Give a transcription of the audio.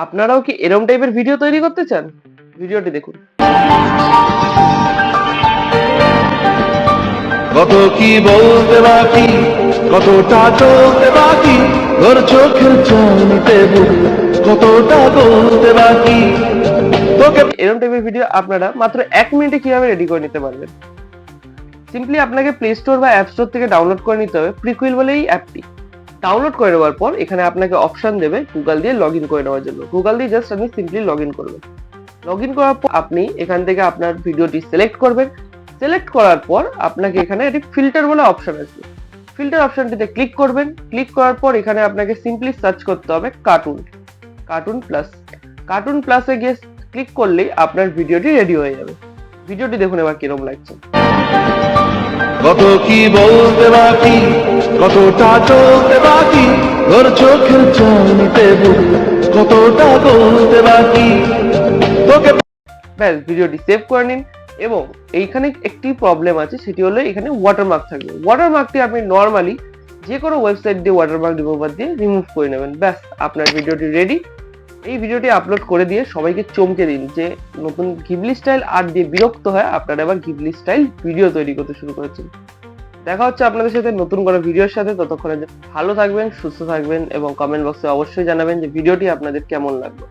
আপনারাও কি এরকম টাইপের ভিডিও তৈরি করতে চান? ভিডিওটি দেখুন। কত কি বলতে বাকি, কতটা চলতে বাকি, তোর চোখের চাউনিতে কতটা বলতে বাকি তোকে। এরকম টাইপের ভিডিও আপনারা মাত্র 1 মিনিটে কিভাবে রেডি করে নিতে পারবেন? সিম্পলি আপনাকে প্লে স্টোর বা অ্যাপ স্টোর থেকে ডাউনলোড করে নিতে হবে প্রিকুইল বলে এই অ্যাপটি। ডাউনলোড করে নেওয়ার পর এখানে আপনাকে অপশন দেবে গুগল দিয়ে লগ ইন করে নেওয়ার জন্য। গুগল দিয়ে জাস্ট আপনি সিম্পলি লগ ইন করবেন। লগ ইন করার পর আপনি এখান থেকে আপনার ভিডিওটি সিলেক্ট করবেন। সিলেক্ট করার পর আপনাকে এখানে একটি ফিল্টার বলে অপশন আসবে। ফিল্টার অপশনটিতে ক্লিক করবেন। ক্লিক করার পর এখানে আপনাকে সিম্পলি সার্চ করতে হবে কার্টুন প্লাস। কার্টুন প্লাসে গিয়ে ক্লিক করলেই আপনার ভিডিওটি রেডি হয়ে যাবে। ভিডিওটি দেখুন এবার কিরকম লাগছে। কত কি বলতে বাকি, কতটা চলতে বাকি, তোর চোখের চাউনিতে কতটা বলতে বাকি তোকে। ব্যাস ভিডিওটি সেভ করে নিন। এবং এইখানে একটি প্রবলেম আছে, সেটি হলো এখানে ওয়াটারমার্ক থাকবে। ওয়াটারমার্কটি আপনি নর্মালি যে কোনো ওয়েবসাইট দিয়ে ওয়াটারমার্ক রিমুভার দিয়ে রিমুভ করে নেবেন। ব্যাস আপনার ভিডিওটি রেডি। এই ভিডিওটি আপলোড করে দিয়ে সবাইকে চমকে দিন যে নতুন ঘিবলি স্টাইল আর্ট দিয়ে বিরক্ত হয় আপনারা এবার ঘিবলি স্টাইল ভিডিও তৈরি করতে শুরু করেছেন। দেখা হচ্ছে আপনাদের সাথে নতুন কোনো ভিডিওর সাথে। ততক্ষণে ভালো থাকবেন, সুস্থ থাকবেন এবং কমেন্ট বক্সে অবশ্যই জানাবেন যে ভিডিওটি আপনাদের কেমন লাগলো।